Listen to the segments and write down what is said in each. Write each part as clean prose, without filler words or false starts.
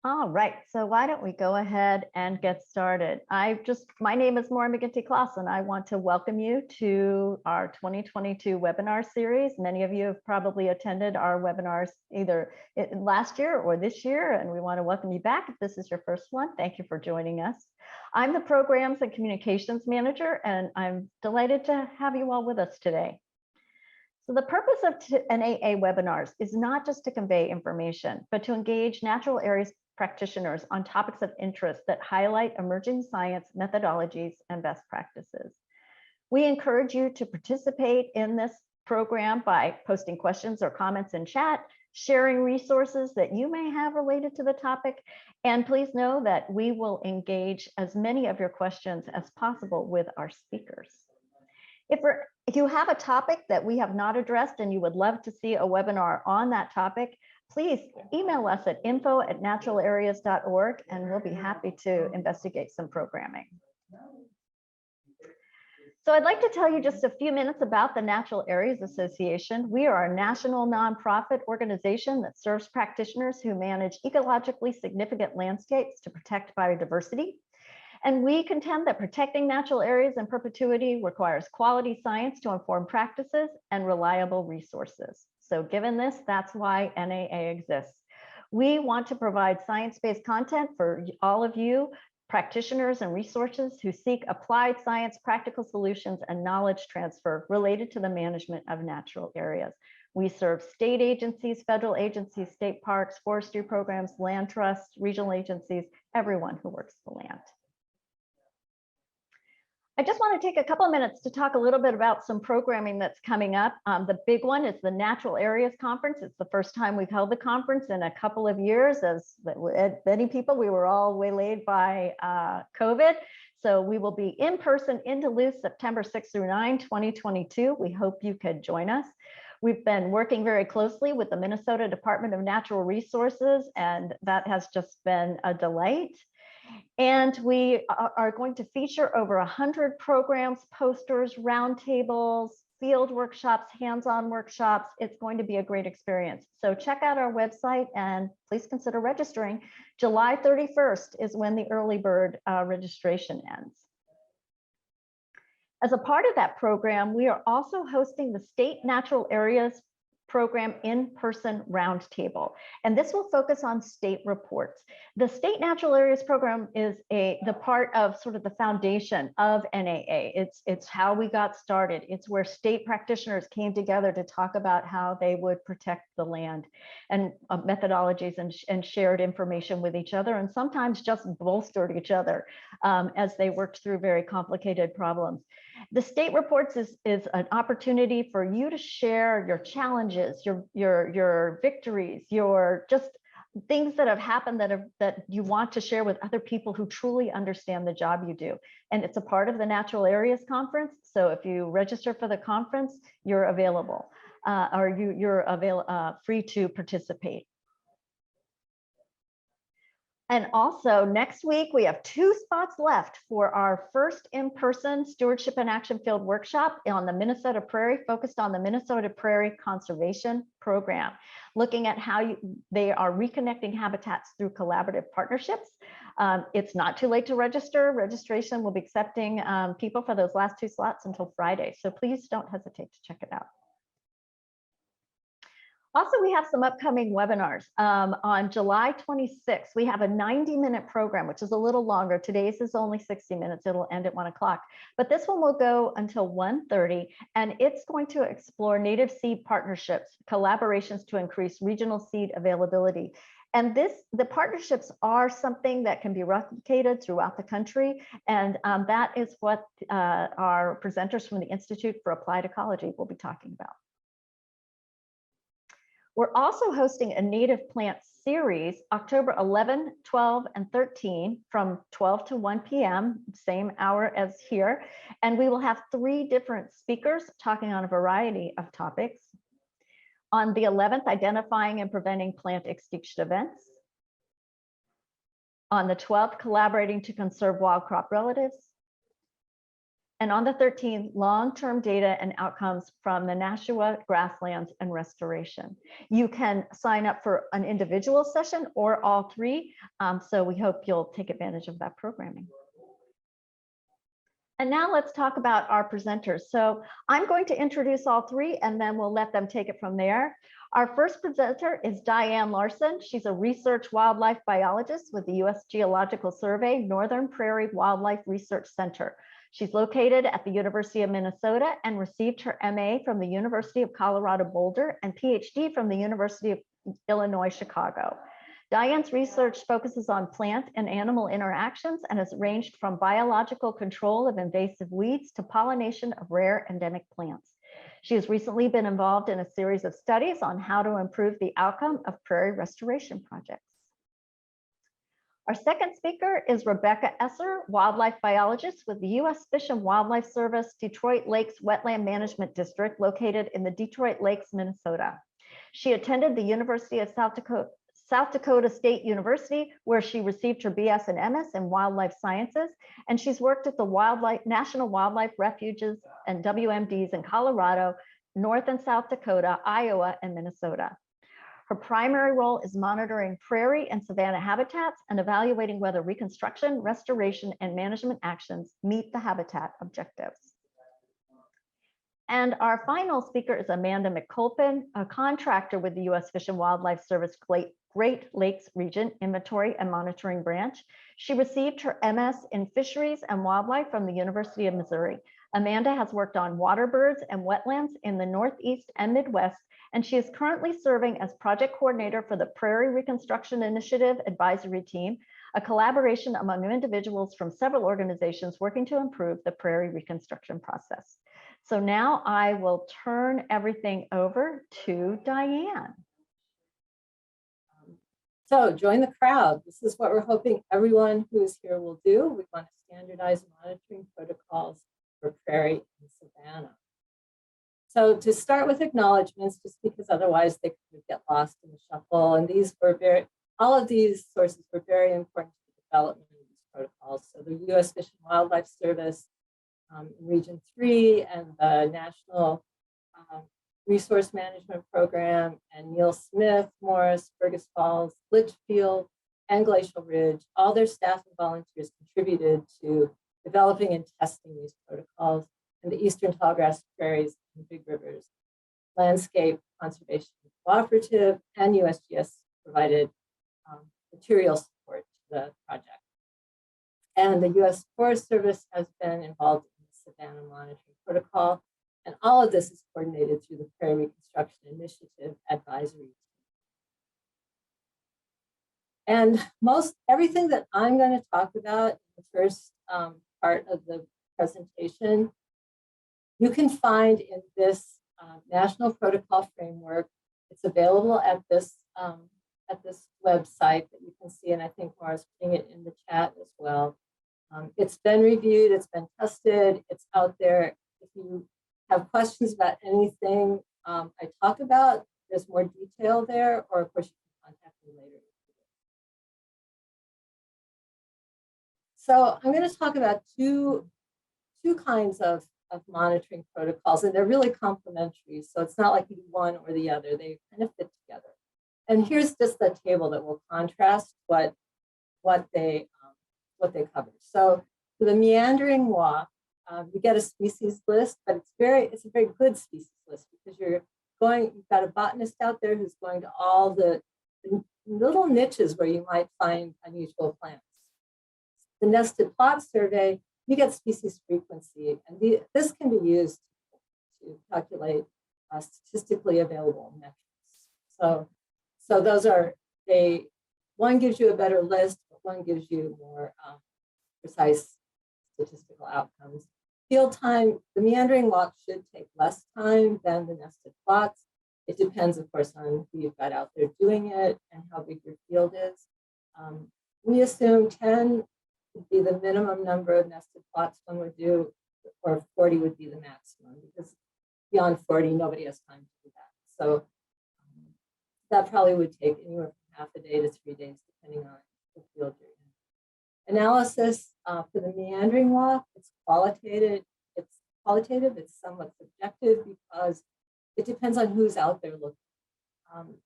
All right, so why don't we go ahead and get started? My name is Maura McGinty-Kloss, and I want to welcome you to our 2022 webinar series. Many of you have probably attended our webinars either last year or this year, and we want to welcome you back. If this is your first one, thank you for joining us. I'm the Programs and Communications Manager, and I'm delighted to have you all with us today. So the purpose of NAA webinars is not just to convey information, but to engage natural areas practitioners on topics of interest that highlight emerging science methodologies and best practices. We encourage you to participate in this program by posting questions or comments in chat, sharing resources that you may have related to the topic, and please know that we will engage as many of your questions as possible with our speakers. If you have a topic that we have not addressed and you would love to see a webinar on that topic, please email us at info@naturalareas.org and we'll be happy to investigate some programming. So I'd like to tell you just a few minutes about the Natural Areas Association. We are a national nonprofit organization that serves practitioners who manage ecologically significant landscapes to protect biodiversity. And we contend that protecting natural areas in perpetuity requires quality science to inform practices and reliable resources. So given this, that's why NAA exists. We want to provide science-based content for all of you, practitioners and resources who seek applied science, practical solutions, and knowledge transfer related to the management of natural areas. We serve state agencies, federal agencies, state parks, forestry programs, land trusts, regional agencies, everyone who works the land. I just want to take a couple of minutes to talk a little bit about some programming that's coming up. The big one is the Natural Areas Conference. It's the first time we've held the conference in a couple of years. As many people, we were all waylaid by COVID. So we will be in person in Duluth, September 6 through 9, 2022. We hope you could join us. We've been working very closely with the Minnesota Department of Natural Resources, and that has just been a delight. And we are going to feature over 100 programs, posters, roundtables, field workshops, hands-on workshops. It's going to be a great experience. So check out our website and please consider registering. July 31st is when the early bird registration ends. As a part of that program, we are also hosting the State Natural Areas Program in-person roundtable, and this will focus on state reports. The State Natural Areas Program is the part of sort of the foundation of NAA. It's how we got started. It's where state practitioners came together to talk about how they would protect the land and methodologies and shared information with each other, and sometimes just bolstered each other as they worked through very complicated problems. The state reports is an opportunity for you to share your challenges, your victories, your just things that have happened that you want to share with other people who truly understand the job you do. And it's a part of the Natural Areas Conference. So if you register for the conference, you're available or you're free to participate. And also next week, we have 2 spots left for our first in-person Stewardship and Action Field Workshop on the Minnesota Prairie, focused on the Minnesota Prairie Conservation Program, looking at how they are reconnecting habitats through collaborative partnerships. It's not too late to register. Registration will be accepting people for those last 2 slots until Friday. So please don't hesitate to check it out. Also, we have some upcoming webinars. On July 26th, we have a 90-minute program, which is a little longer. Today's is only 60 minutes. It'll end at 1 o'clock. But this one will go until 1:30, and it's going to explore native seed partnerships, collaborations to increase regional seed availability. And the partnerships are something that can be replicated throughout the country. And that is what our presenters from the Institute for Applied Ecology will be talking about. We're also hosting a native plant series October 11, 12, and 13 from 12 to 1 p.m., same hour as here. And we will have 3 different speakers talking on a variety of topics. On the 11th, identifying and preventing plant extinction events. On the 12th, collaborating to conserve wild crop relatives. And on the 13th, long-term data and outcomes from the Nashua grasslands and restoration. You can sign up for an individual session or all three. So we hope you'll take advantage of that programming. And now let's talk about our presenters. So I'm going to introduce all three and then we'll let them take it from there. Our first presenter is Diane Larson. She's a research wildlife biologist with the U.S. Geological Survey Northern Prairie Wildlife Research Center. She's located at the University of Minnesota and received her MA from the University of Colorado Boulder and PhD from the University of Illinois Chicago. Diane's research focuses on plant and animal interactions and has ranged from biological control of invasive weeds to pollination of rare endemic plants. She has recently been involved in a series of studies on how to improve the outcome of prairie restoration projects. Our second speaker is Rebecca Esser, wildlife biologist with the U.S. Fish and Wildlife Service Detroit Lakes Wetland Management District located in the Detroit Lakes, Minnesota. She attended the University of South Dakota State University, where she received her BS and MS in wildlife sciences, and she's worked at the National Wildlife Refuges and WMDs in Colorado, North and South Dakota, Iowa, and Minnesota. Her primary role is monitoring prairie and savanna habitats and evaluating whether reconstruction, restoration, and management actions meet the habitat objectives. And our final speaker is Amanda McColpin, a contractor with the U.S. Fish and Wildlife Service Great Lakes Region Inventory and Monitoring Branch. She received her MS in Fisheries and Wildlife from the University of Missouri. Amanda has worked on water birds and wetlands in the Northeast and Midwest, and she is currently serving as project coordinator for the Prairie Reconstruction Initiative Advisory Team, a collaboration among individuals from several organizations working to improve the prairie reconstruction process. So now I will turn everything over to Diane. So join the crowd. This is what we're hoping everyone who is here will do. We want to standardize monitoring protocols for prairie and savanna. So to start with acknowledgements, just because otherwise they could get lost in the shuffle. And all of these sources were very important to the development of these protocols. So the U.S. Fish and Wildlife Service in Region 3 and the National Resource Management Program, and Neil Smith, Morris, Fergus Falls, Litchfield, and Glacial Ridge, all their staff and volunteers contributed to developing and testing these protocols, and the Eastern Tallgrass Prairies and Big Rivers Landscape Conservation Cooperative and USGS provided material support to the project. And the U.S. Forest Service has been involved in the Savanna Monitoring Protocol, and all of this is coordinated through the Prairie Reconstruction Initiative Advisory Team. And everything that I'm going to talk about in the first part of the presentation, you can find in this National Protocol Framework. It's available at this website that you can see, and I think Mara's putting it in the chat as well. It's been reviewed, it's been tested, it's out there. If you have questions about anything I talk about, there's more detail there, or of course you can contact me later. So I'm going to talk about two kinds of monitoring protocols, and they're really complementary. So it's not like you do one or the other, they kind of fit together. And here's just the table that will contrast what they cover. So for the meandering walk, you get a species list, but it's a very good species list, because you've got a botanist out there who's going to all the little niches where you might find unusual plants. The nested plot survey, you get species frequency, and this can be used to calculate statistically available metrics. So those are one gives you a better list, but one gives you more precise statistical outcomes. Field time, the meandering walk should take less time than the nested plots. It depends, of course, on who you've got out there doing it and how big your field is. We assume 10 would be the minimum number of nested plots one would do, or 40 would be the maximum, because beyond 40, nobody has time to do that. So that probably would take anywhere from half a day to 3 days, depending on the field you're in. Analysis for the meandering walk, it's qualitative. qualitative, it's somewhat subjective because it depends on who's out there looking.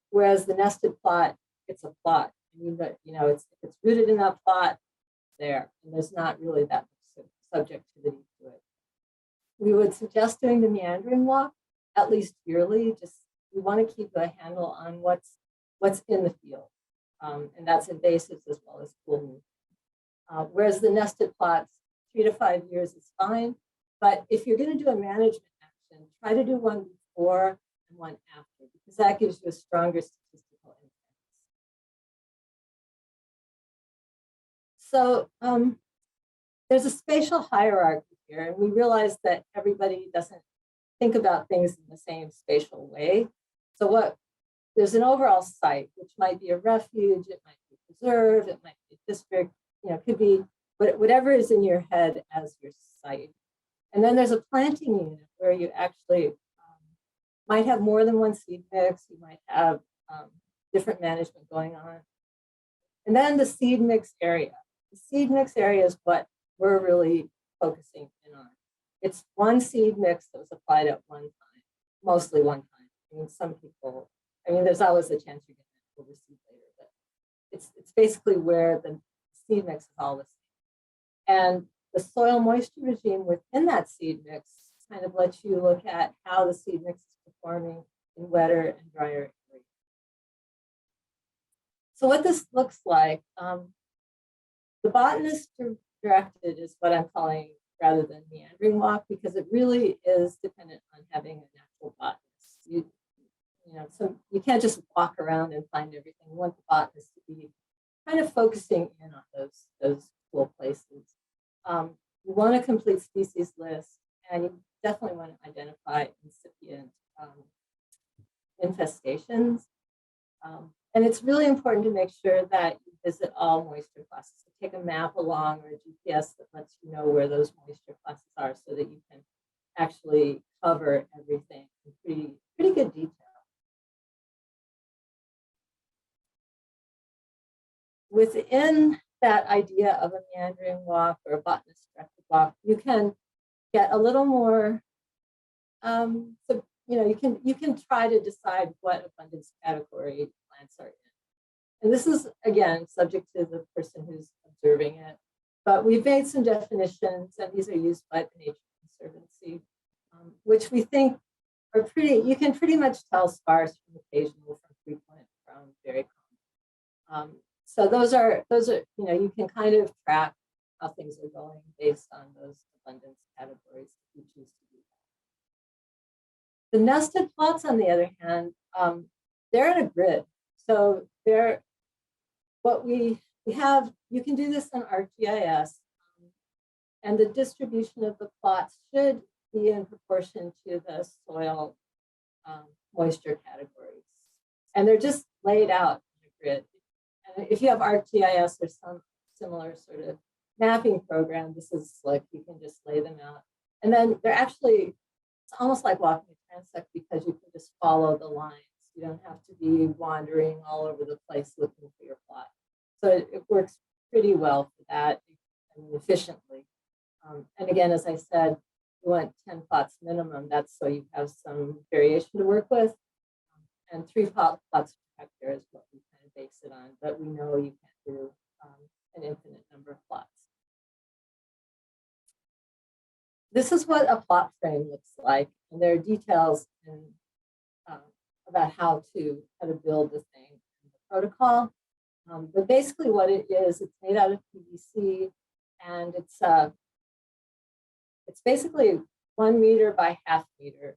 Whereas the nested plot, it's a plot. I mean, but it's rooted in that plot there, and there's not really that much subjectivity to it. We would suggest doing the meandering walk at least yearly. Just we want to keep a handle on what's in the field, and that's invasives as well as cool movement. Whereas the nested plots, 3 to 5 years is fine. But if you're going to do a management action, try to do one before and one after, because that gives you a stronger statistical insight. So there's a spatial hierarchy here, and we realize that everybody doesn't think about things in the same spatial way. So there's an overall site, which might be a refuge, it might be a preserve, it might be a district, it could be whatever is in your head as your site. And then there's a planting unit where you actually might have more than one seed mix, you might have different management going on. And then the seed mix area. The seed mix area is what we're really focusing in on. It's one seed mix that was applied at one time, mostly one time. I mean, some people, there's always a chance you're going to overseed later, but it's basically where the seed mix is all the same. And the soil moisture regime within that seed mix kind of lets you look at how the seed mix is performing in wetter and drier areas. So what this looks like, the botanist directed is what I'm calling rather than meandering walk, because it really is dependent on having a natural botanist. So you can't just walk around and find everything. You want the botanist to be kind of focusing in on those cool places. You want a complete species list, and you definitely want to identify incipient infestations. And it's really important to make sure that you visit all moisture classes. So take a map along or a GPS that lets you know where those moisture classes are so that you can actually cover everything in pretty good detail. Within that idea of a meandering walk or a botanist directed walk, you can get a little more, so you can try to decide what abundance category plants are in. And this is, again, subject to the person who's observing it. But we've made some definitions, and these are used by the Nature Conservancy, which we think are you can pretty much tell sparse from occasional, from frequent, from very common. So those are, you can kind of track how things are going based on those abundance categories if you choose to do that. The nested plots, on the other hand, they're in a grid. So they're what we have, you can do this in ArcGIS, and the distribution of the plots should be in proportion to the soil moisture categories. And they're just laid out in a grid. And if you have ArcGIS or some similar sort of mapping program, this is slick, you can just lay them out. And then they're actually, it's almost like walking a transect because you can just follow the lines. You don't have to be wandering all over the place looking for your plot. So it works pretty well for that and efficiently. And again, as I said, we want 10 plots minimum. That's so you have some variation to work with. And 3 plots per hectare is what we kind of base it on. But we know you can't do an infinite number of plots. This is what a plot frame looks like. And there are details in, about how to build the thing in the protocol. But basically what it is, it's made out of PVC, and it's basically 1 meter by ½ meter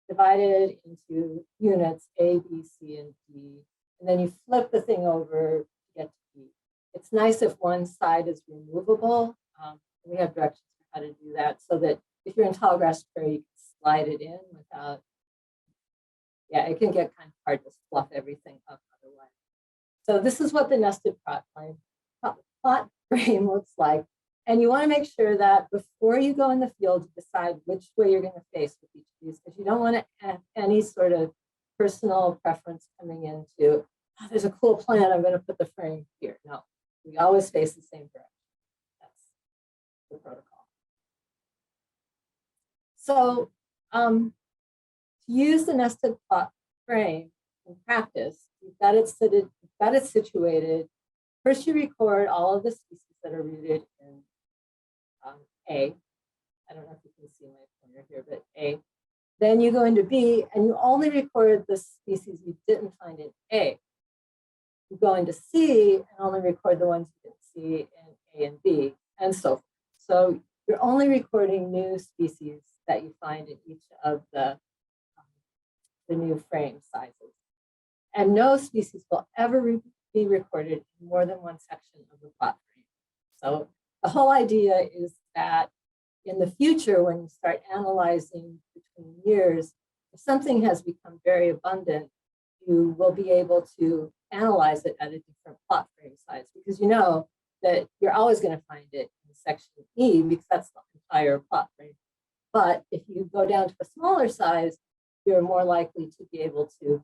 divided into units A, B, C, and D. And then you flip the thing over to get to E. It's nice if one side is removable. We have directions for how to do that so that if you're in tall grass prairie, you can slide it in without, yeah, it can get kind of hard to fluff everything up otherwise. So this is what the nested plot frame looks like. And you want to make sure that before you go in the field, you decide which way you're going to face with each of these, because you don't want to have any sort of personal preference coming into, oh, there's a cool plant, I'm going to put the frame here. No, we always face the same direction. That's the protocol. So to use the nested plot frame in practice, you've got it situated. First, you record all of the species that are rooted in A. I don't know if you can see my pointer here, but A. Then you go into B, and you only record the species you didn't find in A. You go into C and only record the ones you didn't see in A and B, and so forth. So you're only recording new species that you find in each of the new frame sizes. And no species will ever be recorded in more than one section of the plot frame. So the whole idea is that in the future, when you start analyzing between years, if something has become very abundant, you will be able to analyze it at a different plot frame size, because you know that you're always going to find it in section E, because that's the entire plot frame. But if you go down to a smaller size, you're more likely to be able to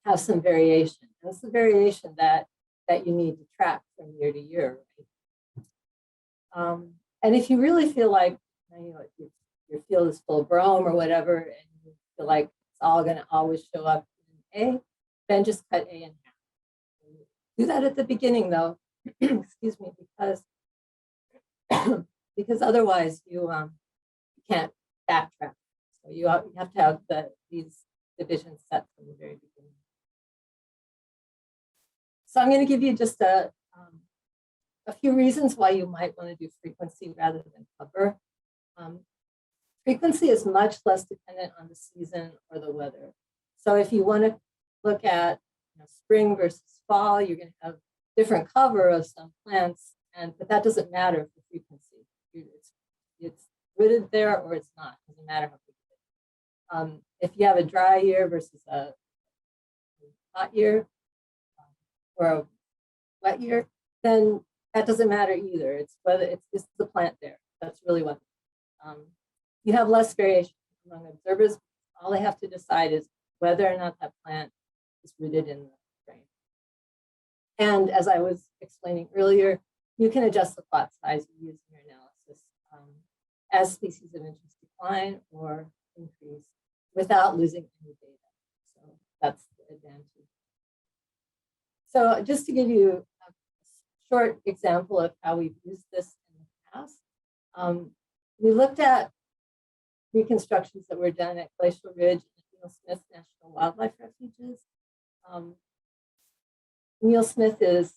have some variation. And it's the variation that you need to track from year to year. Right? And if you really feel like your field is full of brome or whatever, and you feel like it's all going to always show up in A, then just cut A in half. Do that at the beginning, though, excuse me, because otherwise you can't backtrack. So you have to have these divisions set from the very beginning. So I'm going to give you just a few reasons why you might want to do frequency rather than cover. Frequency is much less dependent on the season or the weather. So if you want to look at spring versus fall, you're going to have different cover of some plants, but that doesn't matter for frequency. It's rooted there or it's not. It doesn't matter how big it is. If you have a dry year versus a hot year or a wet year, then that doesn't matter either. It's whether it's the plant there. That's really what. You have less variation among observers. All they have to decide is whether or not that plant is rooted in the frame. And as I was explaining earlier, you can adjust the plot size using your analysis as species of interest decline or increase without losing any data. So that's the advantage. So just to give you a short example of how we've used this in the past, we looked at reconstructions that were done at Glacial Ridge and Neil Smith National Wildlife Refuges. Neil Smith is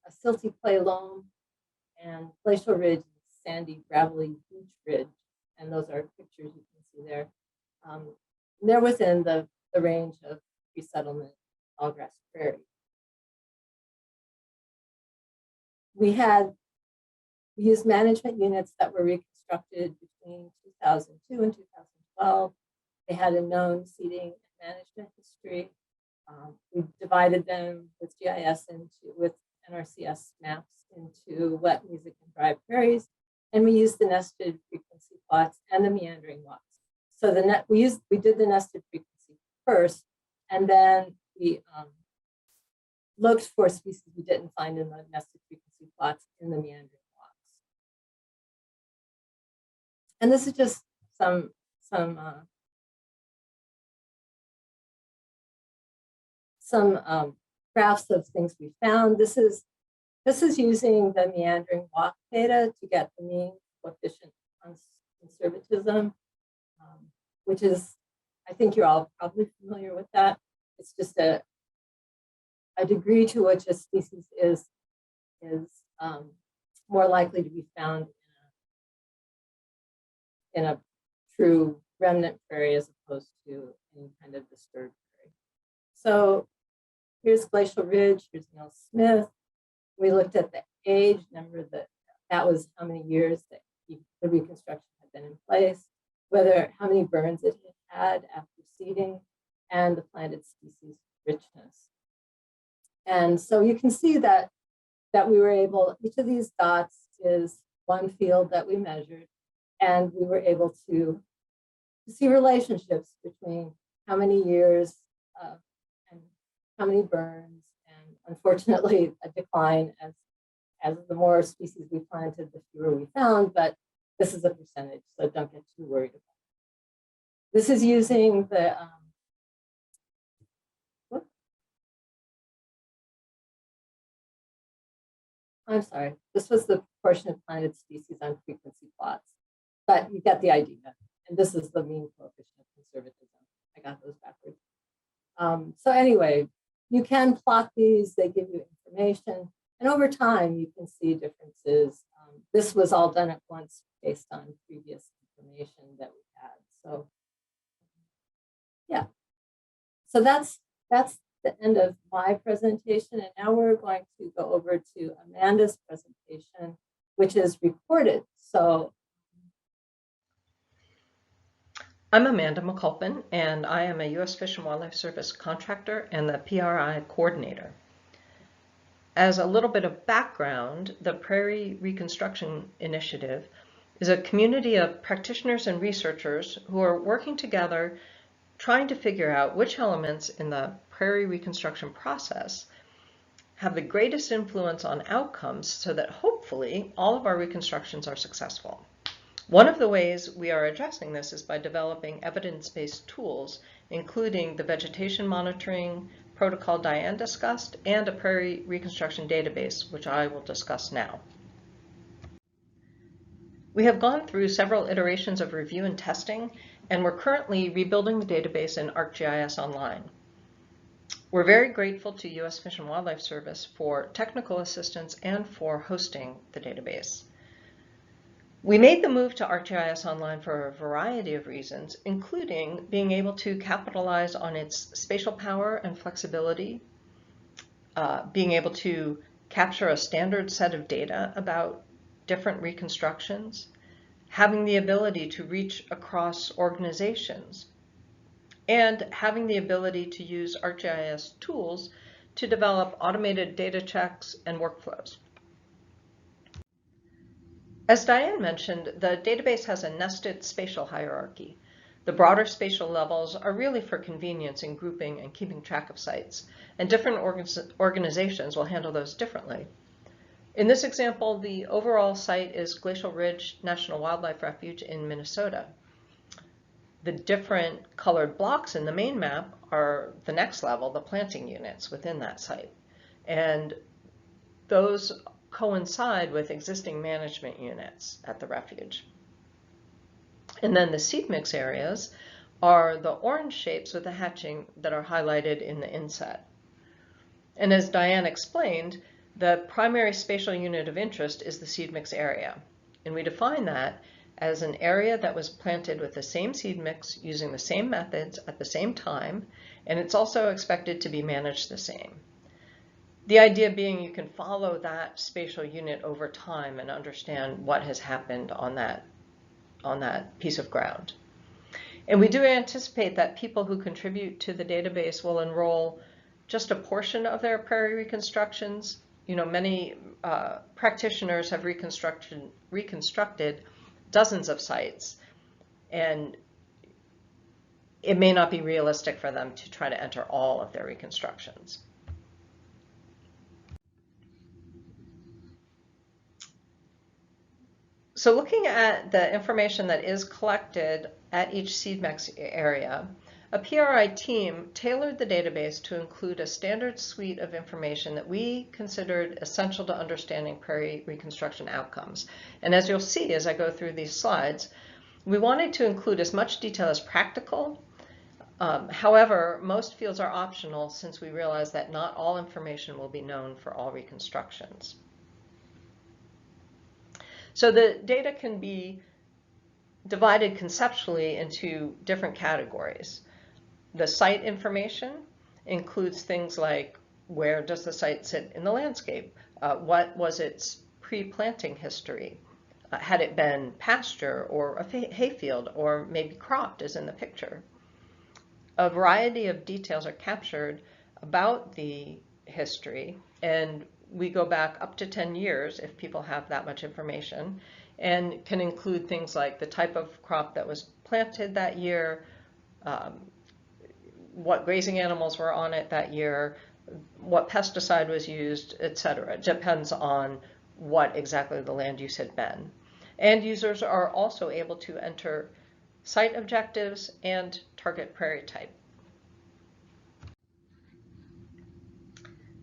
a silty clay loam, and Glacial Ridge is sandy, gravelly beach ridge. And those are pictures you can see there. They're within the range of pre-settlement tallgrass prairie. We used management units that were reconstructed between 2002 and 2012. They had a known seeding and management history. We divided them with GIS with NRCS maps into wet, music, and dry prairies, and we used the nested frequency plots and the meandering walks. So we did the nested frequency first, and then we looked for species we didn't find in the nested frequency plots in the meandering walks. And this is just some graphs of things we found. This is using the meandering walk data to get the mean coefficient conservatism, which is, I think you're all probably familiar with that. It's just a degree to which a species is more likely to be found in a true remnant prairie as opposed to any kind of disturbed prairie. So here's Glacial Ridge, here's Neil Smith. We looked at the age, remember that was how many years that the reconstruction had been in place, how many burns it had after seeding, and the planted species richness. And so you can see that we were able, each of these dots is one field that we measured, and we were able to see relationships between how many years and how many burns, and unfortunately a decline as the more species we planted, the fewer we found, but this is a percentage, so don't get too worried about This is using the, I'm sorry, this was the proportion of planted species on frequency plots, but you get the idea. And this is the mean coefficient of conservatism. I got those backwards. So anyway, you can plot these, they give you information, and over time you can see differences. This was all done at once based on previous information that we had. So yeah, so that's the end of my presentation, and now we're going to go over to Amanda's presentation, which is recorded. So I'm Amanda McColpin, and I am a U.S. Fish and Wildlife Service contractor and the PRI coordinator. As a little bit of background, the Prairie Reconstruction Initiative is a community of practitioners and researchers who are working together trying to figure out which elements in the prairie reconstruction process have the greatest influence on outcomes so that hopefully all of our reconstructions are successful. One of the ways we are addressing this is by developing evidence-based tools, including the vegetation monitoring protocol Diane discussed and a prairie reconstruction database, which I will discuss now. We have gone through several iterations of review and testing, and we're currently rebuilding the database in ArcGIS Online. We're very grateful to U.S. Fish and Wildlife Service for technical assistance and for hosting the database. We made the move to ArcGIS Online for a variety of reasons, including being able to capitalize on its spatial power and flexibility, being able to capture a standard set of data about different reconstructions, having the ability to reach across organizations, and having the ability to use ArcGIS tools to develop automated data checks and workflows. As Diane mentioned, the database has a nested spatial hierarchy. The broader spatial levels are really for convenience in grouping and keeping track of sites, and different organizations will handle those differently. In this example, the overall site is Glacial Ridge National Wildlife Refuge in Minnesota. The different colored blocks in the main map are the next level, the planting units within that site. And those coincide with existing management units at the refuge. And then the seed mix areas are the orange shapes with the hatching that are highlighted in the inset. And as Diane explained, the primary spatial unit of interest is the seed mix area. And we define that as an area that was planted with the same seed mix using the same methods at the same time, and it's also expected to be managed the same. The idea being you can follow that spatial unit over time and understand what has happened on that piece of ground. And we do anticipate that people who contribute to the database will enroll just a portion of their prairie reconstructions. You know, many practitioners have reconstructed dozens of sites, and it may not be realistic for them to try to enter all of their reconstructions. So looking at the information that is collected at each seed mix area, a PRI team tailored the database to include a standard suite of information that we considered essential to understanding prairie reconstruction outcomes. And as you'll see as I go through these slides, we wanted to include as much detail as practical. However, most fields are optional since we realize that not all information will be known for all reconstructions. So the data can be divided conceptually into different categories. The site information includes things like where does the site sit in the landscape? What was its pre-planting history? Had it been pasture or a hayfield or maybe cropped as in the picture? A variety of details are captured about the history, and we go back up to 10 years if people have that much information, and can include things like the type of crop that was planted that year, what grazing animals were on it that year, what pesticide was used, etc. It depends on what exactly the land use had been. And users are also able to enter site objectives, and target prairie type.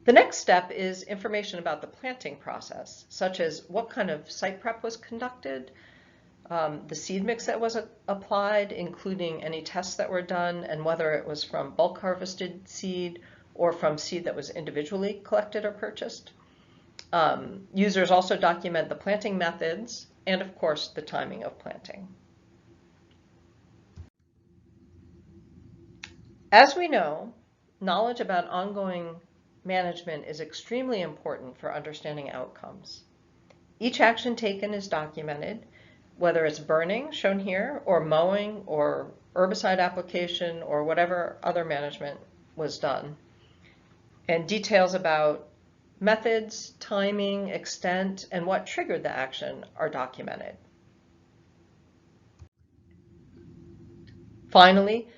The next step is information about the planting process, such as what kind of site prep was conducted, the seed mix that was applied, including any tests that were done, and whether it was from bulk harvested seed or from seed that was individually collected or purchased. Users also document the planting methods and, of course, the timing of planting. As we know, knowledge about ongoing management is extremely important for understanding outcomes. Each action taken is documented, whether it's burning, shown here, or mowing, or herbicide application, or whatever other management was done. And details about methods, timing, extent, and what triggered the action are documented. Finally,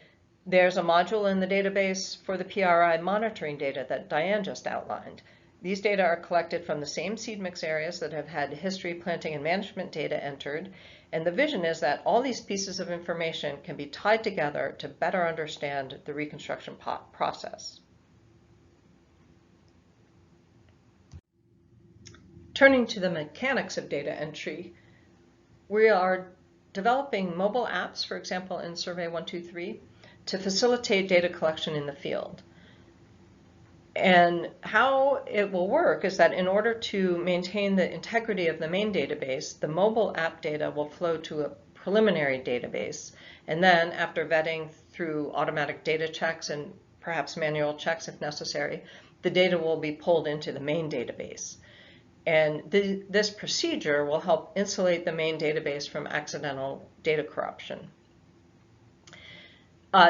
there's a module in the database for the PRI monitoring data that Diane just outlined. These data are collected from the same seed mix areas that have had history, planting, and management data entered, and the vision is that all these pieces of information can be tied together to better understand the reconstruction process. Turning to the mechanics of data entry, we are developing mobile apps, for example, in Survey 123, to facilitate data collection in the field. And how it will work is that in order to maintain the integrity of the main database, the mobile app data will flow to a preliminary database. And then after vetting through automatic data checks and perhaps manual checks if necessary, the data will be pulled into the main database. And this procedure will help insulate the main database from accidental data corruption.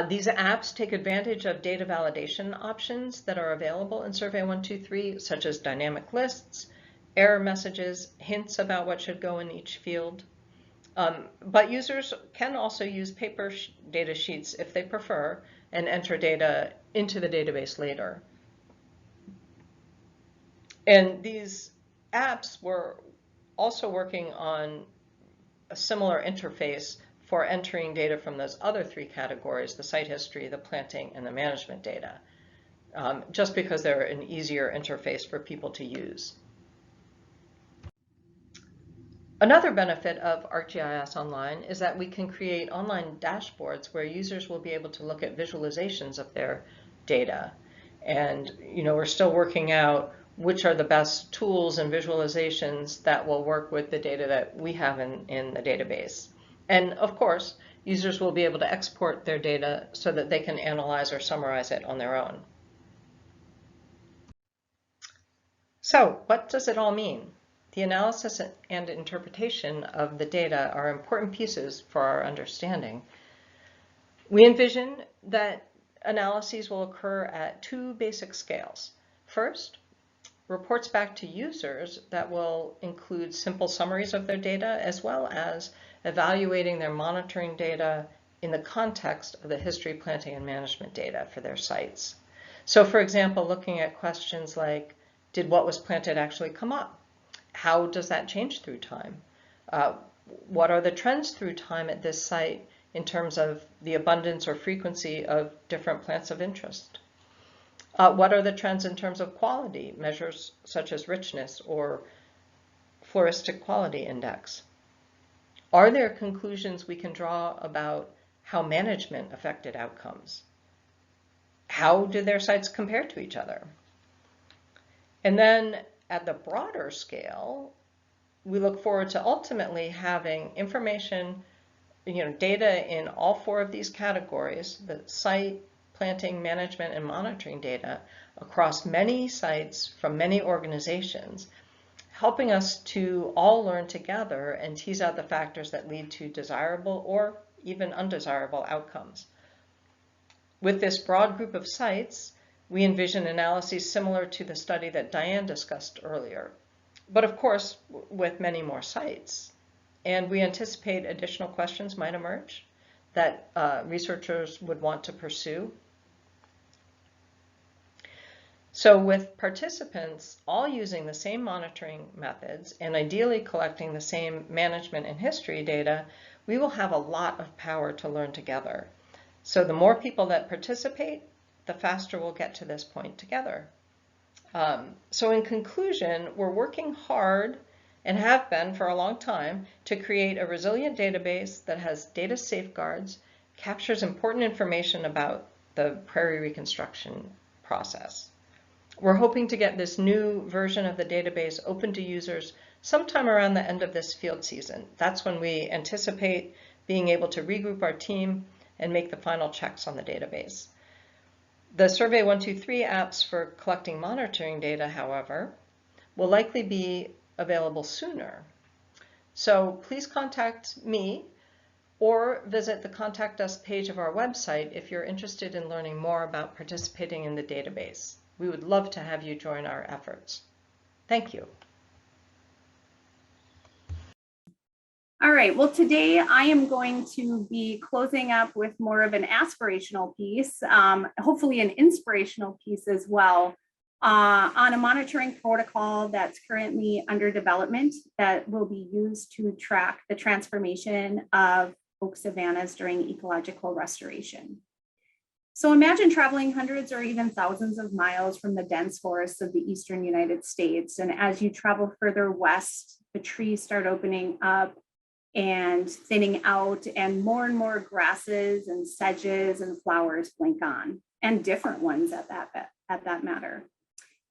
These apps take advantage of data validation options that are available in Survey 123, such as dynamic lists, error messages, hints about what should go in each field. But users can also use paper data sheets if they prefer and enter data into the database later. And these apps were also working on a similar interface for entering data from those other three categories, the site history, the planting, and the management data, just because they're an easier interface for people to use. Another benefit of ArcGIS Online is that we can create online dashboards where users will be able to look at visualizations of their data. And we're still working out which are the best tools and visualizations that will work with the data that we have in the database. And of course, users will be able to export their data so that they can analyze or summarize it on their own. So what does it all mean? The analysis and interpretation of the data are important pieces for our understanding. We envision that analyses will occur at two basic scales. First, reports back to users that will include simple summaries of their data, as well as evaluating their monitoring data in the context of the history, planting, and management data for their sites. So for example, looking at questions like, did what was planted actually come up? How does that change through time? What are the trends through time at this site in terms of the abundance or frequency of different plants of interest? What are the trends in terms of quality, measures such as richness or floristic quality index? Are there conclusions we can draw about how management affected outcomes? How do their sites compare to each other? And then at the broader scale, we look forward to ultimately having information, data in all four of these categories, the site, planting, management, and monitoring data across many sites from many organizations, helping us to all learn together and tease out the factors that lead to desirable or even undesirable outcomes. With this broad group of sites, we envision analyses similar to the study that Diane discussed earlier, but of course with many more sites. And we anticipate additional questions might emerge that researchers would want to pursue. So with participants all using the same monitoring methods and ideally collecting the same management and history data, we will have a lot of power to learn together. So the more people that participate, the faster we'll get to this point together. So in conclusion, we're working hard and have been for a long time to create a resilient database that has data safeguards, captures important information about the Prairie reconstruction process. We're hoping to get this new version of the database open to users sometime around the end of this field season. That's when we anticipate being able to regroup our team and make the final checks on the database. The Survey 123 apps for collecting monitoring data, however, will likely be available sooner. So please contact me or visit the Contact Us page of our website if you're interested in learning more about participating in the database. We would love to have you join our efforts. Thank you. All right, well, today I am going to be closing up with more of an aspirational piece, hopefully an inspirational piece as well, on a monitoring protocol that's currently under development that will be used to track the transformation of oak savannas during ecological restoration. So imagine traveling hundreds or even thousands of miles from the dense forests of the eastern United States. And as you travel further west, the trees start opening up and thinning out, and more grasses and sedges and flowers blink on, and different ones at that matter.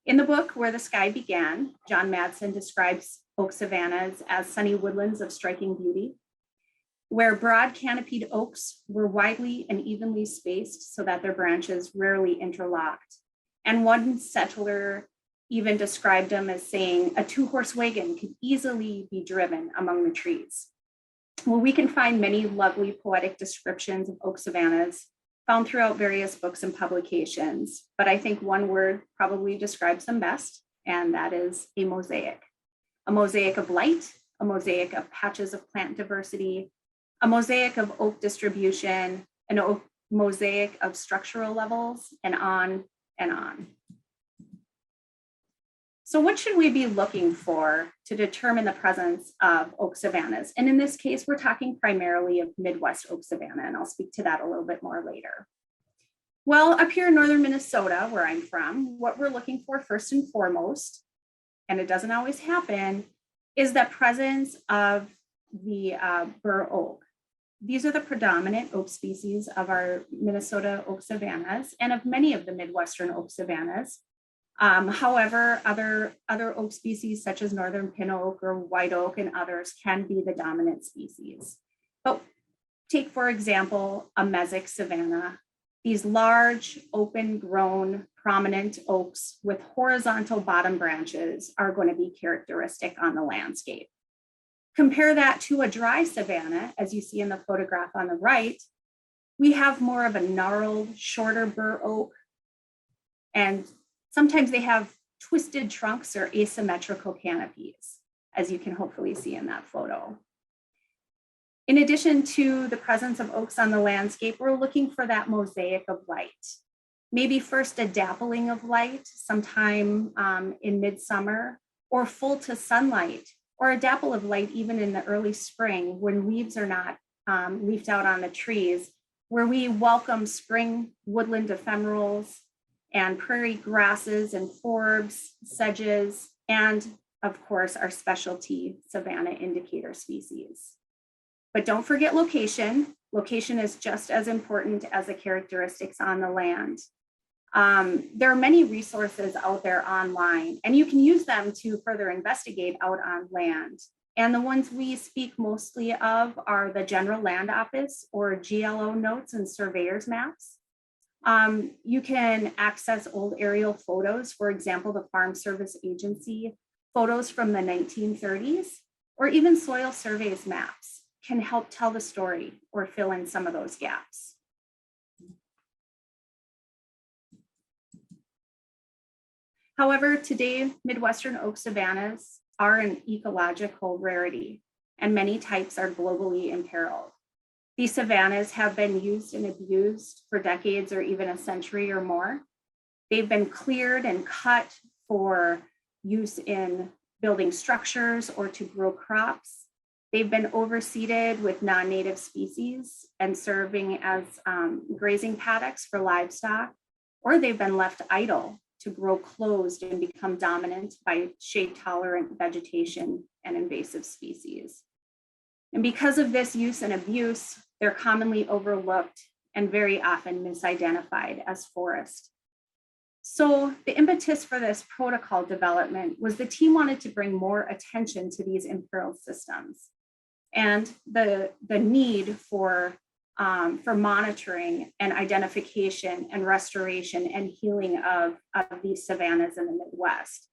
In the book, Where the Sky Began, John Madsen describes oak savannas as sunny woodlands of striking beauty, where broad canopied oaks were widely and evenly spaced so that their branches rarely interlocked. And one settler even described them as saying a 2-horse wagon could easily be driven among the trees. Well, we can find many lovely poetic descriptions of oak savannas found throughout various books and publications, but I think one word probably describes them best, and that is a mosaic. A mosaic of light, a mosaic of patches of plant diversity, a mosaic of oak distribution, an oak mosaic of structural levels, and on and on. So what should we be looking for to determine the presence of oak savannas? And in this case, we're talking primarily of Midwest oak savanna, and I'll speak to that a little bit more later. Well, up here in northern Minnesota, where I'm from, what we're looking for first and foremost, and it doesn't always happen, is the presence of the bur oak. These are the predominant oak species of our Minnesota oak savannas and of many of the Midwestern oak savannas. However, other oak species such as northern pin oak or white oak and others can be the dominant species. But take, for example, a mesic savanna. These large, open-grown, prominent oaks with horizontal bottom branches are going to be characteristic on the landscape. Compare that to a dry savanna, as you see in the photograph on the right. We have more of a gnarled, shorter bur oak, and sometimes they have twisted trunks or asymmetrical canopies, as you can hopefully see in that photo. In addition to the presence of oaks on the landscape, we're looking for that mosaic of light. Maybe first a dappling of light sometime in midsummer, or full to sunlight, or a dapple of light even in the early spring when leaves are not leafed out on the trees, where we welcome spring woodland ephemerals and prairie grasses and forbs, sedges, and of course, our specialty savanna indicator species. But don't forget location. Location is just as important as the characteristics on the land. There are many resources out there online, and you can use them to further investigate out on land. And the ones we speak mostly of are the General Land Office or GLO notes and surveyor's maps. You can access old aerial photos, for example, the Farm Service Agency photos from the 1930s, or even soil surveys maps can help tell the story or fill in some of those gaps. However, today, Midwestern oak savannas are an ecological rarity, and many types are globally imperiled. These savannas have been used and abused for decades or even a century or more. They've been cleared and cut for use in building structures or to grow crops. They've been overseeded with non-native species and serving as grazing paddocks for livestock, or they've been left idle to grow closed and become dominant by shade-tolerant vegetation and invasive species. And because of this use and abuse, they're commonly overlooked and very often misidentified as forest. So the impetus for this protocol development was the team wanted to bring more attention to these imperiled systems and the need for monitoring and identification and restoration and healing of these savannas in the Midwest.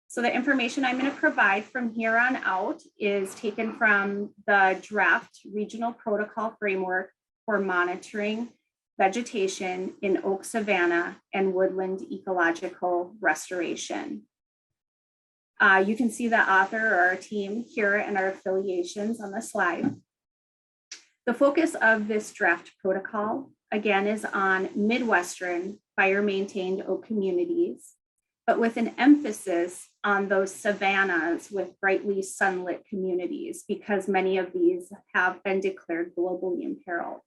So the information I'm going to provide from here on out is taken from the draft regional protocol framework for monitoring vegetation in oak savanna and woodland ecological restoration. You can see the author or our team here and our affiliations on the slide. The focus of this draft protocol, again, is on Midwestern fire-maintained oak communities, but with an emphasis on those savannas with brightly sunlit communities, because many of these have been declared globally imperiled.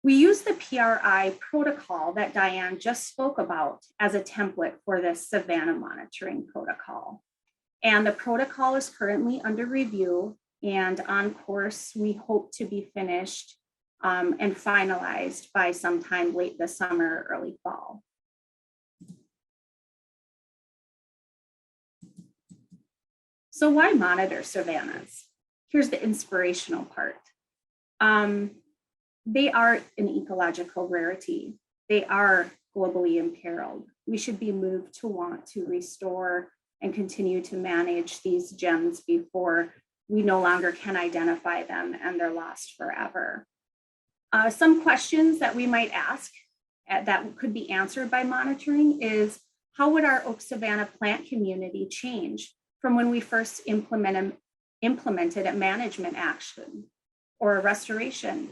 We use the PRI protocol that Diane just spoke about as a template for this Savanna monitoring protocol. And the protocol is currently under review and on course. We hope to be finished and finalized by sometime late this summer, early fall. So why monitor savannas? Here's the inspirational part. They are an ecological rarity. They are globally imperiled. We should be moved to want to restore and continue to manage these gems before we no longer can identify them and they're lost forever. Some questions that we might ask that could be answered by monitoring is, how would our oak savanna plant community change from when we first implemented a management action or a restoration?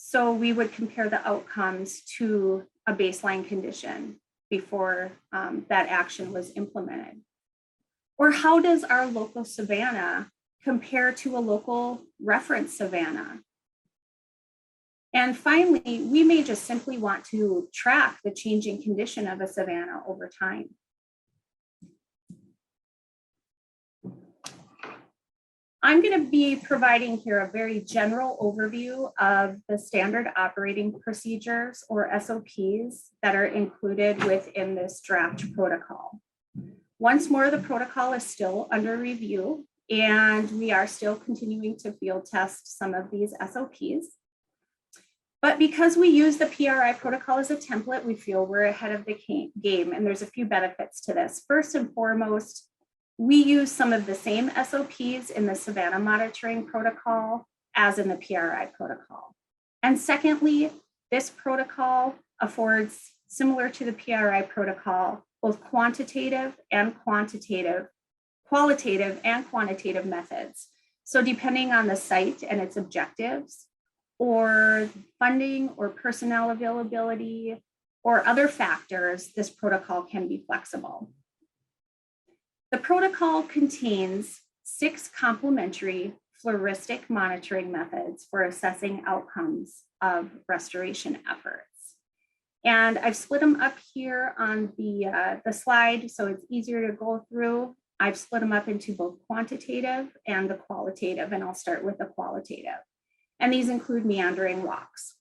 So we would compare the outcomes to a baseline condition before that action was implemented. Or how does our local savanna compare to a local reference savanna? And finally, we may just simply want to track the changing condition of a savanna over time. I'm going to be providing here a very general overview of the standard operating procedures or SOPs that are included within this draft protocol. Once more, the protocol is still under review and we are still continuing to field test some of these SOPs. But because we use the PRI protocol as a template, we feel we're ahead of the game, and there's a few benefits to this. First and foremost, we use some of the same SOPs in the Savanna monitoring protocol as in the PRI protocol. And secondly, this protocol affords, similar to the PRI protocol, both qualitative and quantitative methods. So depending on the site and its objectives, or funding or personnel availability, or other factors, this protocol can be flexible. The protocol contains 6 complementary floristic monitoring methods for assessing outcomes of restoration efforts. And I've split them up here on the slide so it's easier to go through. I've split them up into both quantitative and the qualitative, and I'll start with the qualitative. And these include meandering walks.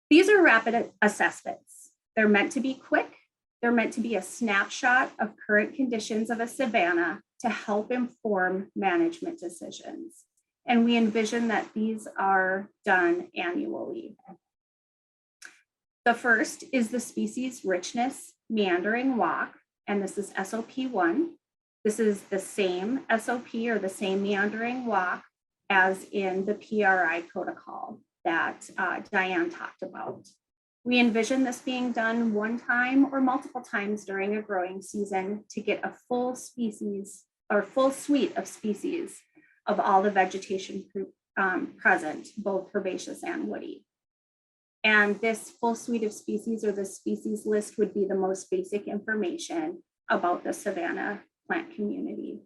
These are rapid assessments. They're meant to be quick. They're meant to be a snapshot of current conditions of a savanna to help inform management decisions. And we envision that these are done annually. The first is the species richness meandering walk, and this is SOP1. This is the same SOP or the same meandering walk as in the PRI protocol that Diane talked about. We envision this being done one time or multiple times during a growing season to get a full species or full suite of species of all the vegetation present, both herbaceous and woody. And this full suite of species, or the species list, would be the most basic information about the savanna plant community.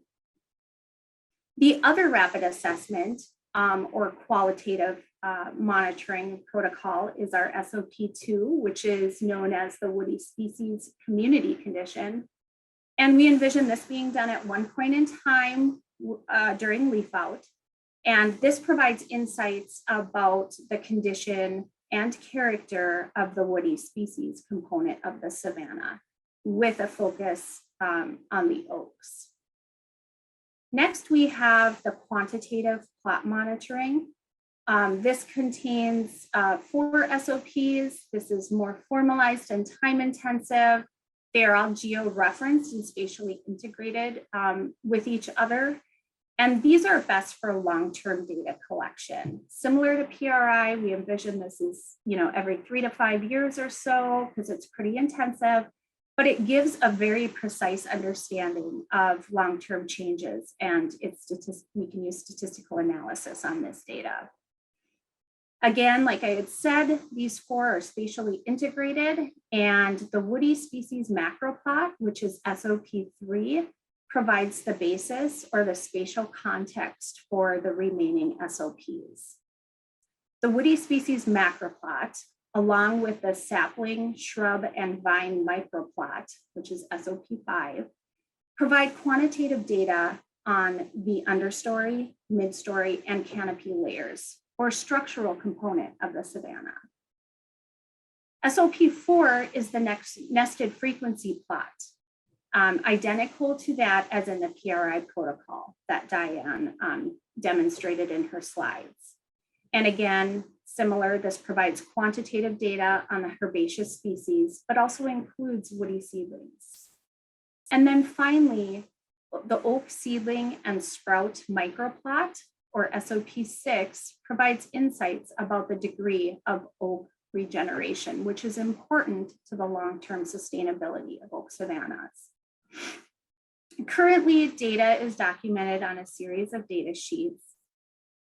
The other rapid assessment or qualitative monitoring protocol is our SOP2, which is known as the Woody Species Community Condition. And we envision this being done at one point in time during leaf out. And this provides insights about the condition and character of the woody species component of the savanna, with a focus on the oaks. Next, we have the quantitative plot monitoring. This contains 4 SOPs. This is more formalized and time intensive. They are all geo-referenced and spatially integrated with each other. And these are best for long-term data collection. Similar to PRI, we envision this is, every 3 to 5 years or so, because it's pretty intensive, but it gives a very precise understanding of long-term changes, and we can use statistical analysis on this data. Again, like I had said, these 4 are spatially integrated, and the woody species macro plot, which is SOP3, provides the basis or the spatial context for the remaining SOPs. The woody species macroplot, along with the sapling, shrub, and vine microplot, which is SOP5, provide quantitative data on the understory, midstory, and canopy layers, or structural component of the savanna. SOP4 is the next nested frequency plot. Identical to that as in the PRI protocol that Diane demonstrated in her slides. And again, similar, this provides quantitative data on the herbaceous species, but also includes woody seedlings. And then finally, the oak seedling and sprout microplot, or SOP6, provides insights about the degree of oak regeneration, which is important to the long-term sustainability of oak savannas. Currently, data is documented on a series of data sheets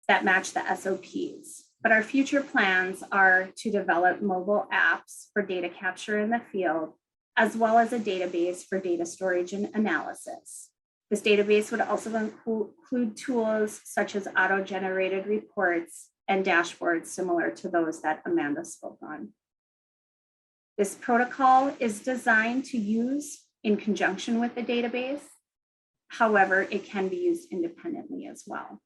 that match the SOPs, but our future plans are to develop mobile apps for data capture in the field, as well as a database for data storage and analysis. This database would also include tools such as auto-generated reports and dashboards similar to those that Amanda spoke on. This protocol is designed to use in conjunction with the database. However, it can be used independently as well.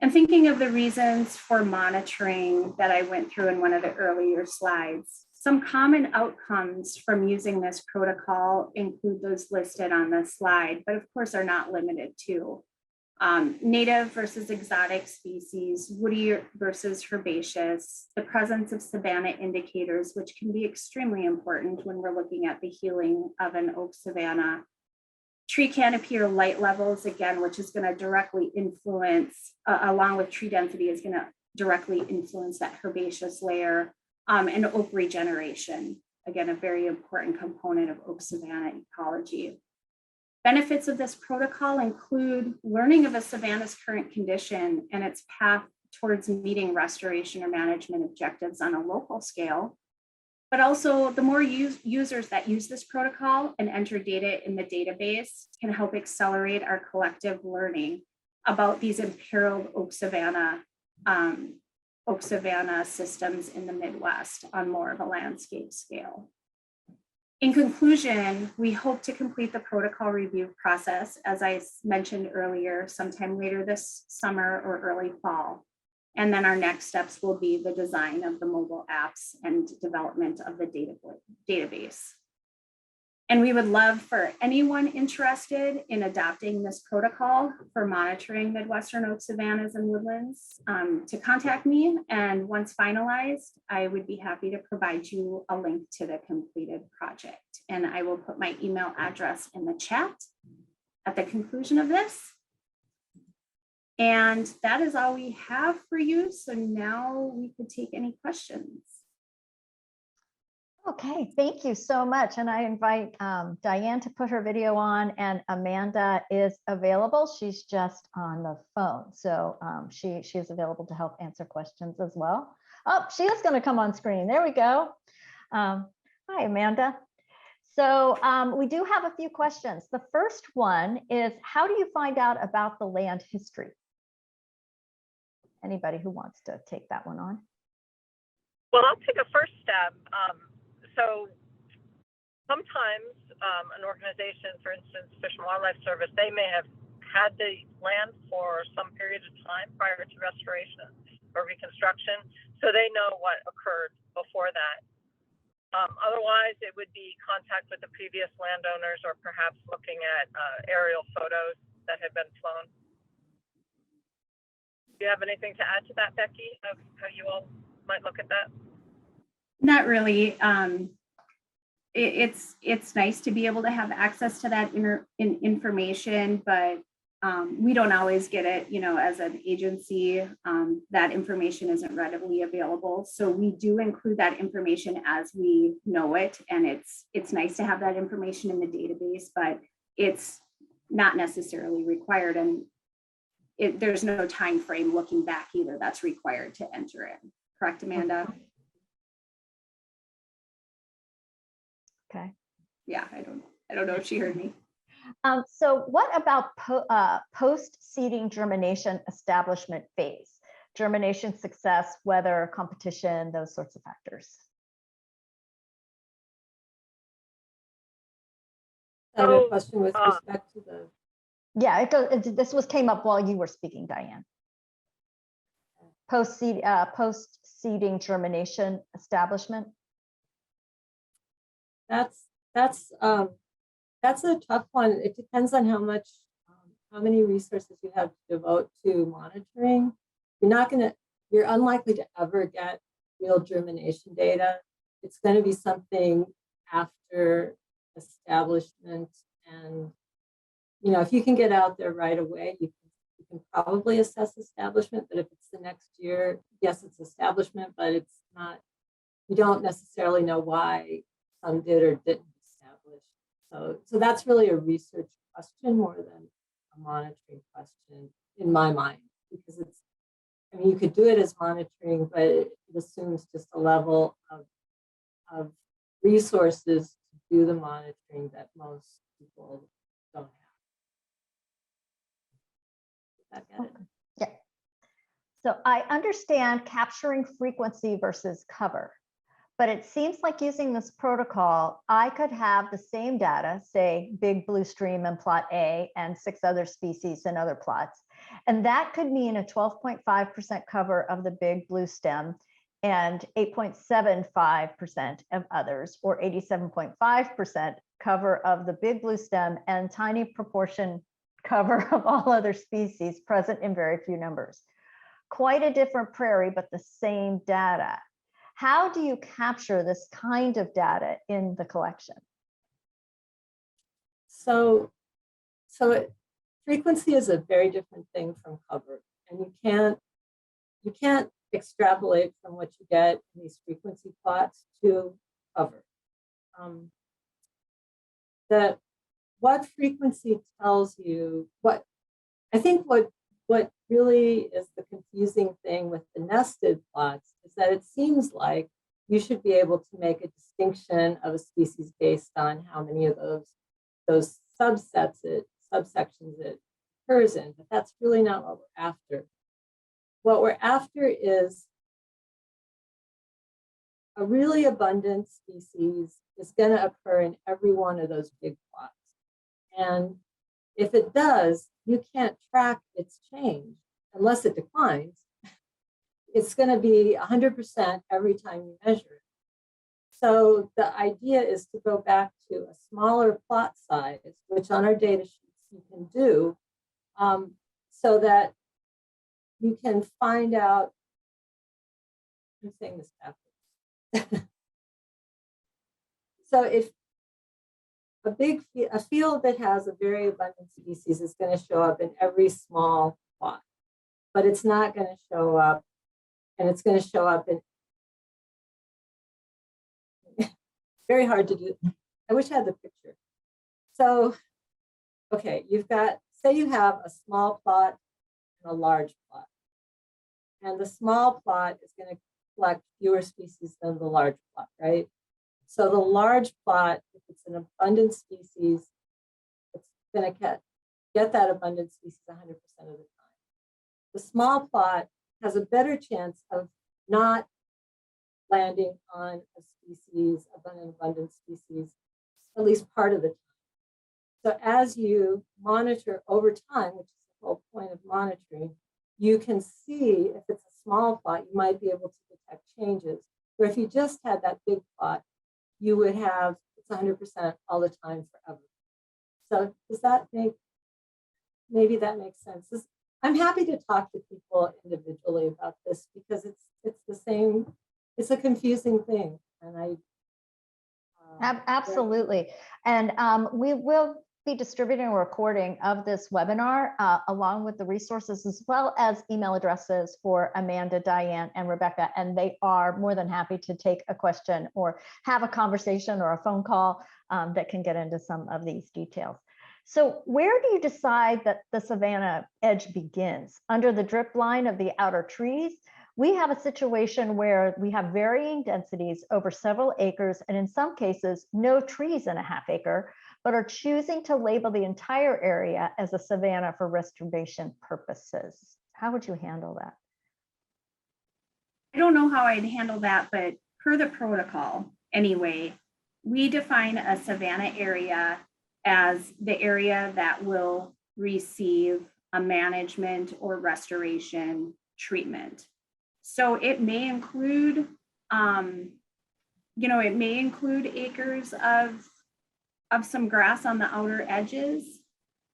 And thinking of the reasons for monitoring that I went through in one of the earlier slides, some common outcomes from using this protocol include those listed on this slide, but of course are not limited to native versus exotic species, woody versus herbaceous, the presence of savanna indicators, which can be extremely important when we're looking at the healing of an oak savanna, tree canopy or light levels, again, which is going to directly influence, along with tree density, is going to directly influence that herbaceous layer, and oak regeneration, again, a very important component of oak savanna ecology. Benefits of this protocol include learning of a savanna's current condition and its path towards meeting restoration or management objectives on a local scale, but also the more users that use this protocol and enter data in the database can help accelerate our collective learning about these imperiled oak savanna systems in the Midwest on more of a landscape scale. In conclusion, we hope to complete the protocol review process, as I mentioned earlier, sometime later this summer or early fall. And then our next steps will be the design of the mobile apps and development of the database. And we would love for anyone interested in adopting this protocol for monitoring Midwestern oak savannas and woodlands to contact me. And once finalized, I would be happy to provide you a link to the completed project. And I will put my email address in the chat at the conclusion of this. And that is all we have for you. So now we could take any questions. Okay, thank you so much. And I invite Diane to put her video on, and Amanda is available. She's just on the phone. So she is available to help answer questions as well. Oh, she is going to come on screen. There we go. Hi, Amanda. So we do have a few questions. The first one is, how do you find out about the land history? Anybody who wants to take that one on? Well, I'll take a first stab. So sometimes an organization, for instance, Fish and Wildlife Service, they may have had the land for some period of time prior to restoration or reconstruction, so they know what occurred before that. Otherwise, it would be contact with the previous landowners or perhaps looking at aerial photos that had been flown. Do you have anything to add to that, Becky, of how you all might look at that? Not really. It's nice to be able to have access to that information, but we don't always get it, as an agency. That information isn't readily available. So we do include that information as we know it. And it's nice to have that information in the database, but it's not necessarily required. And there's no time frame looking back either that's required to enter in. Correct, Amanda? Okay. Yeah, I don't know if she heard me. So what about post-seeding germination establishment phase? Germination success, weather, competition, those sorts of factors. I have a question with respect to the. Yeah, this came up while you were speaking, Diane. Post-seeding germination establishment. That's a tough one. It depends on how many resources you have to devote to monitoring. You're unlikely to ever get real germination data. It's going to be something after establishment, and if you can get out there right away, you can probably assess establishment. But if it's the next year, yes, it's establishment, but it's not. You don't necessarily know why some did or didn't establish. So that's really a research question more than a monitoring question in my mind, because you could do it as monitoring, but it assumes just a level of resources to do the monitoring that most people don't have. Did that get it? Yeah. So I understand capturing frequency versus cover. But it seems like using this protocol, I could have the same data, say big blue stream in plot A and 6 other species in other plots. And that could mean a 12.5% cover of the big blue stem and 8.75% of others, or 87.5% cover of the big blue stem and tiny proportion cover of all other species present in very few numbers. Quite a different prairie, but the same data. How do you capture this kind of data in the collection? So frequency is a very different thing from cover, and you can't extrapolate from what you get in these frequency plots to cover. What frequency tells you what really is the confusing thing with the nested plots is that it seems like you should be able to make a distinction of a species based on how many of those subsections it occurs in, but that's really not what we're after. What we're after is a really abundant species is going to occur in every one of those big plots. And if it does, you can't track its change unless it declines. It's going to be 100% every time you measure it. So the idea is to go back to a smaller plot size, which on our data sheets you can do, so that you can find out. I'm saying this backwards. So if a field that has a very abundant species is going to show up in every small plot, but it's not going to show up, and it's going to show up in very hard to do. I wish I had the picture. So, okay, you've got, say you have a small plot and a large plot. And the small plot is going to collect fewer species than the large plot, right? So the large plot, if it's an abundant species, it's going to get that abundant species 100% of the time. The small plot has a better chance of not landing on a species, an abundant species, at least part of the time. So as you monitor over time, which is the whole point of monitoring, you can see if it's a small plot, you might be able to detect changes. Where if you just had that big plot, you would have it's 100% all the time forever. So does that maybe that makes sense? I'm happy to talk to people individually about this because it's the same, it's a confusing thing. And Absolutely. And we will be distributing a recording of this webinar along with the resources as well as email addresses for Amanda, Diane, and Rebecca. And they are more than happy to take a question or have a conversation or a phone call that can get into some of these details. So where do you decide that the Savanna edge begins? Under the drip line of the outer trees? We have a situation where we have varying densities over several acres, and in some cases, no trees in a half acre, but are choosing to label the entire area as a savanna for restoration purposes. How would you handle that? I don't know how I'd handle that, but per the protocol, anyway, we define a savanna area as the area that will receive a management or restoration treatment. So it may include, it may include acres of some grass on the outer edges.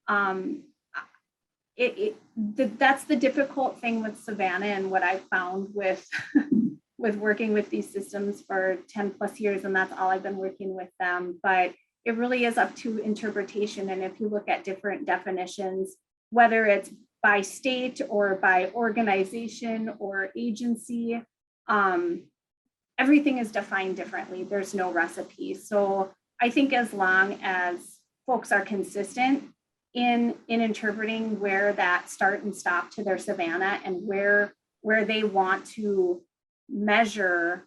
That's the difficult thing with Savanna, and what I found with with working with these systems for 10 plus years, and that's all I've been working with them. But it really is up to interpretation. And if you look at different definitions, whether it's by state or by organization or agency, everything is defined differently. There's no recipe. So I think as long as folks are consistent in interpreting where that start and stop to their savanna and where they want to measure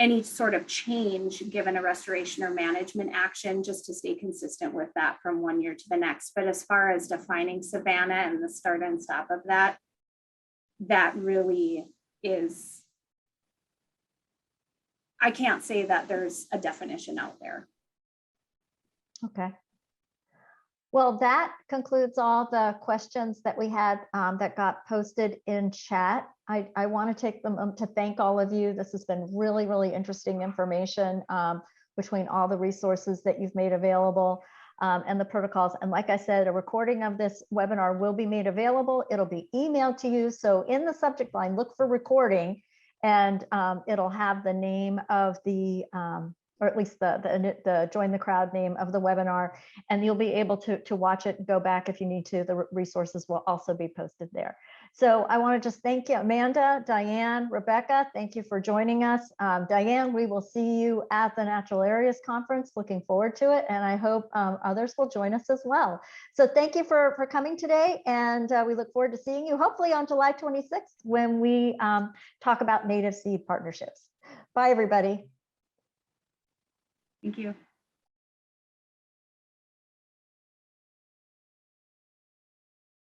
any sort of change given a restoration or management action, just to stay consistent with that from one year to the next. But as far as defining savanna and the start and stop of that, that really is, I can't say that there's a definition out there. Okay. Well, that concludes all the questions that we had that got posted in chat. I want to take them to thank all of you. This has been really, really interesting information between all the resources that you've made available and the protocols. And like I said, a recording of this webinar will be made available. It'll be emailed to you. So in the subject line, look for recording, and it'll have the name of the or at least the join the crowd name of the webinar, and you'll be able to watch it and go back if you need to. The resources will also be posted there. So I want to just thank you, Amanda, Diane, Rebecca, thank you for joining us. Diane, we will see you at the Natural Areas Conference. Looking forward to it, and I hope others will join us as well. So thank you for coming today, and we look forward to seeing you hopefully on July 26th when we talk about native seed partnerships. Bye, everybody. Thank you.